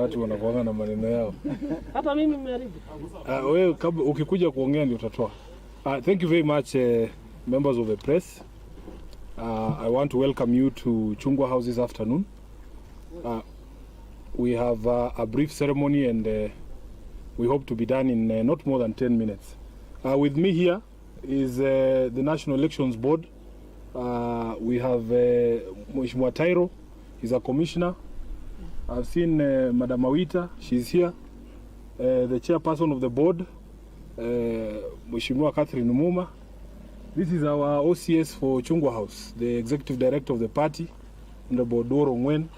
watu wanakuanga na maneno yao. Hata mimi nimeharibu. Wewe ukikuja kuongea ndio utatoa. Thank you very much members of the press. I want to welcome you to Chungwa House this afternoon. We have a brief ceremony and we hope to be done in not more than 10 minutes. With me here is the National Elections Board. We have Mheshimiwa Tairo, he's a commissioner. I've seen Madam Awita, she's here. The chairperson of the board, Mheshimiwa Catherine Muma. This is our OCS for Chungwa House, the executive director of the party, Honorable Doro Ngwen.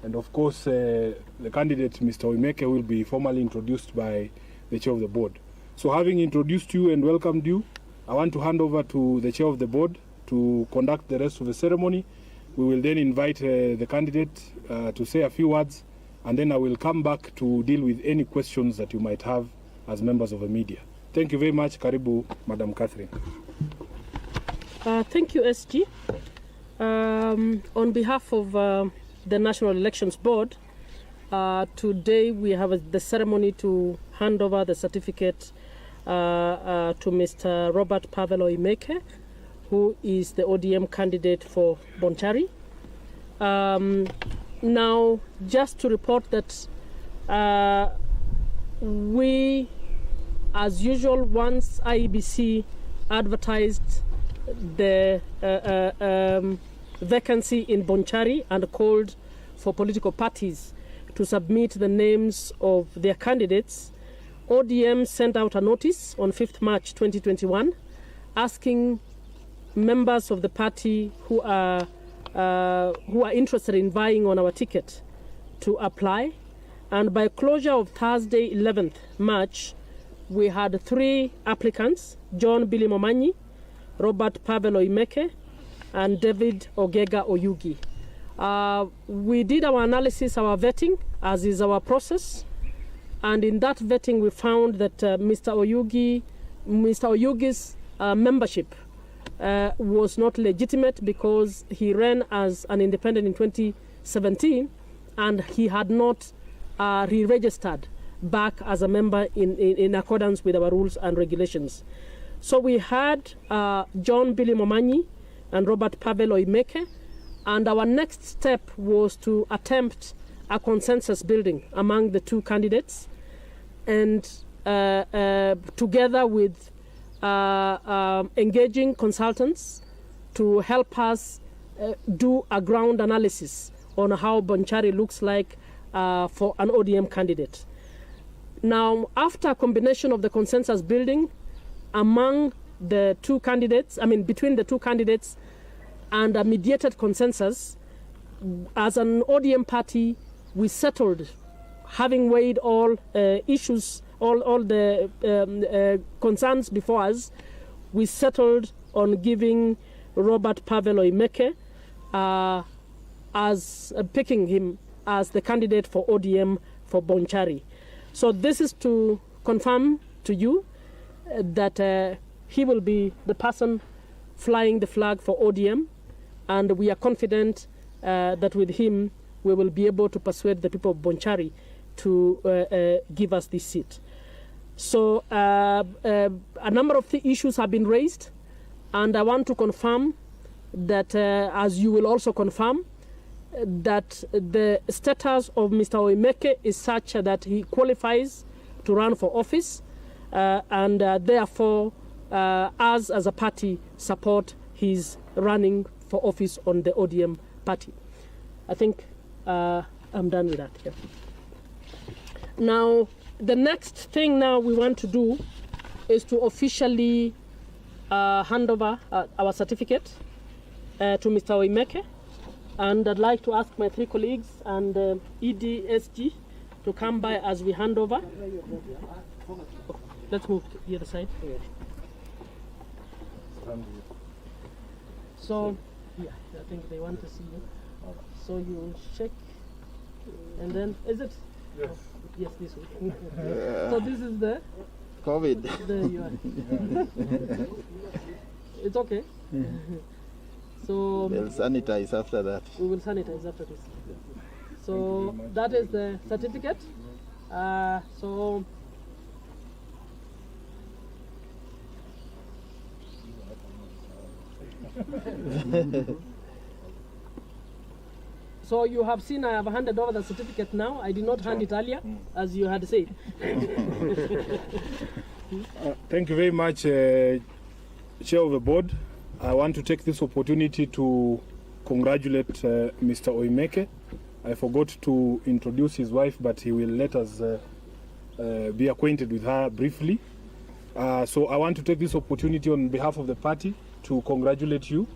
And of course, the candidate, Mr. Oimeke, will be formally introduced by the chair of the board. So having introduced you and welcomed you, I want to hand over to the chair of the board to conduct the rest of the ceremony. We will then invite the candidate to say a few words, and then I will come back to deal with any questions that you might have as members of the media. Thank you very much. Karibu, Madam Catherine. Thank you, SG. On behalf of the National Elections Board, today we have the ceremony to hand over the certificate to Mr. Robert Pavel Oimeke, who is the ODM candidate for Bonchari. Now, just to report that we, as usual, once IEBC advertised the vacancy in Bonchari and called for political parties to submit the names of their candidates, ODM sent out a notice on 5th March 2021 asking members of the party who are interested in vying on our ticket to apply. And by closure of Thursday, 11th March, we had 3 applicants: John Billy Momanyi, Robert Pavel Oimeke, and David Ogega Oyugi. We did our analysis, our vetting, as is our process. And in that vetting, we found that Mr. Oyugi's membership was not legitimate because he ran as an independent in 2017 and he had not re-registered back as a member in accordance with our rules and regulations. So we had John Billy Momanyi and Robert Pavel Oimeke, and our next step was to attempt a consensus building among the 2 candidates, and together with engaging consultants to help us do a ground analysis on how Bonchari looks like for an ODM candidate. Now, after a combination of the consensus building among the 2 candidates, between the 2 candidates, and a mediated consensus, as an ODM party, we settled, having weighed all issues, all the concerns before us, we settled on giving Robert Pavel Oimeke as picking him as the candidate for ODM for Bonchari. So this is to confirm to you that he will be the person flying the flag for ODM, and we are confident that with him we will be able to persuade the people of Bonchari to give us this seat. So a number of the issues have been raised, and I want to confirm that, as you will also confirm, that the status of Mr. Oimeke is such that he qualifies to run for office, and therefore us as a party support his running for office on the ODM party. I think I'm done with that. Yeah. Now, the next thing now we want to do is to officially hand over our certificate to Mr. Oimeke. And I'd like to ask my 3 colleagues and EDSG to come by as we hand over. Oh, let's move to the other side. So, yeah, I think they want to see you. So you shake, and then, is it? Yes. Oh, yes, this way. So this is the COVID. There you are. It's okay. So We'll sanitize after that. we will sanitize after this. So that is the certificate. So you have seen I have handed over the certificate now. I did not hand it earlier, as you had said. Thank you very much, Chair of the Board. I want to take this opportunity to congratulate Mr. Oimeke. I forgot to introduce his wife, but he will let us be acquainted with her briefly. So I want to take this opportunity on behalf of the party to congratulate you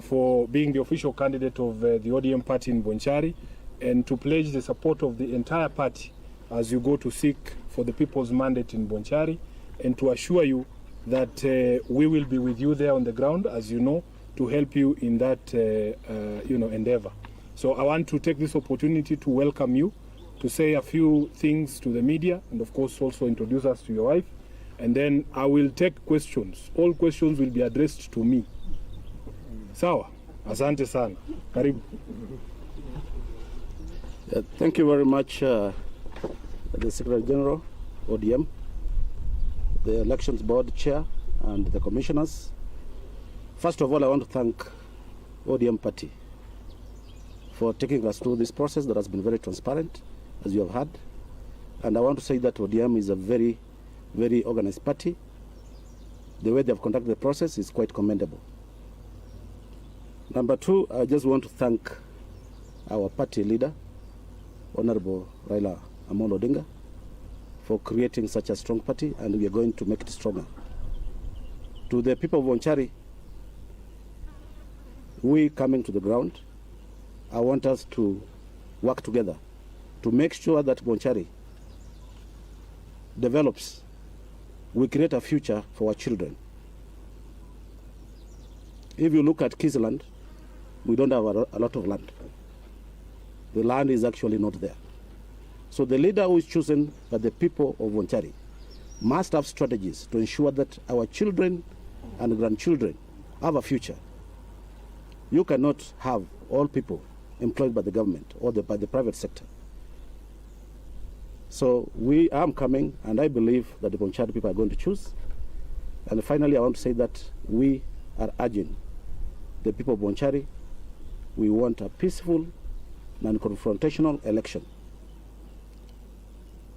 for being the official candidate of the ODM party in Bonchari, and to pledge the support of the entire party as you go to seek for the people's mandate in Bonchari, and to assure you that we will be with you there on the ground, as you know, to help you in that endeavor. So I want to take this opportunity to welcome you, to say a few things to the media, and of course also introduce us to your wife, and then I will take questions. All questions will be addressed to me. Sawa, asante sana. Karibu. Thank you very much, the Secretary General, ODM, the Elections Board Chair, and the Commissioners. First of all, I want to thank ODM Party for taking us through this process that has been very transparent, as you have heard. And I want to say that ODM is a very, very organized party. The way they have conducted the process is quite commendable. Number two, I just want to thank our party leader, Honorable Raila Odinga, for creating such a strong party, and we are going to make it stronger. To the people of Bonchari, we coming to the ground, I want us to work together to make sure that Bonchari develops. We create a future for our children. If you look at Kisland, we don't have a lot of land. The land is actually not there. So the leader who is chosen by the people of Bonchari must have strategies to ensure that our children and grandchildren have a future. You cannot have all people employed by the government or by the private sector. So we are coming, and I believe that the Bonchari people are going to choose. And finally, I want to say that we are urging the people of Bonchari, we want a peaceful, non-confrontational election.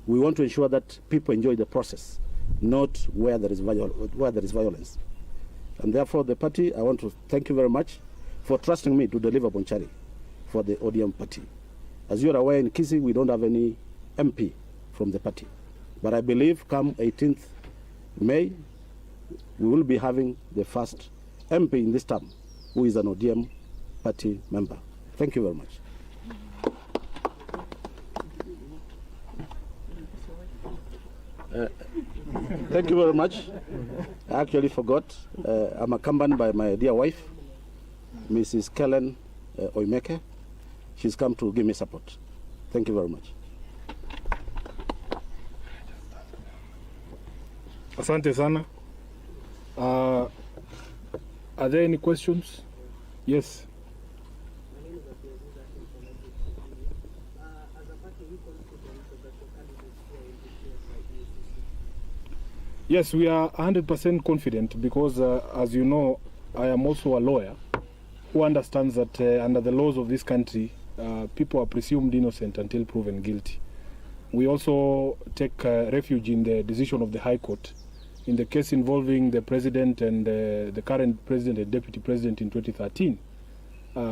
We want to ensure that people enjoy the process, not where there is violence. And therefore, the party, I want to thank you very much for trusting me to deliver Bonchari for the ODM party. As you are aware, in Kisii, we don't have any MP from the party. But I believe come 18th May, we will be having the first MP in this term who is an ODM party member. Thank you very much. Thank you very much. I actually forgot. I'm accompanied by my dear wife, Mrs. Kellen Oimeke. She's come to give me support. Thank you very much. Asante sana. Are there any questions? Yes. Yes, we are 100% confident because, as you know, I am also a lawyer who understands that under the laws of this country, people are presumed innocent until proven guilty. We also take refuge in the decision of the High Court in the case involving the President and the current President and Deputy President in 2013,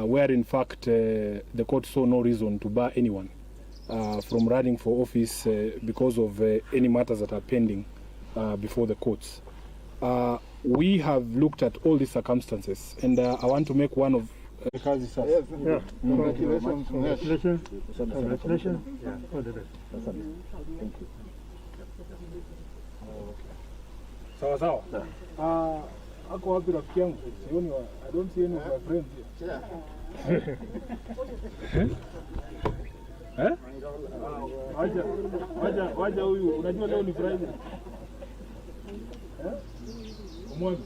where in fact the court saw no reason to bar anyone from running for office because of any matters that are pending before the courts. We have looked at all these circumstances, and I want to make one of Congratulations. Congratulations. Congratulations. All the best. Thank you. Sawa sawa. Ako wapi rafiki yangu? Sioni, I don't see any of my friends here. Waja huyu, unajua leo ni Friday. Mwanzo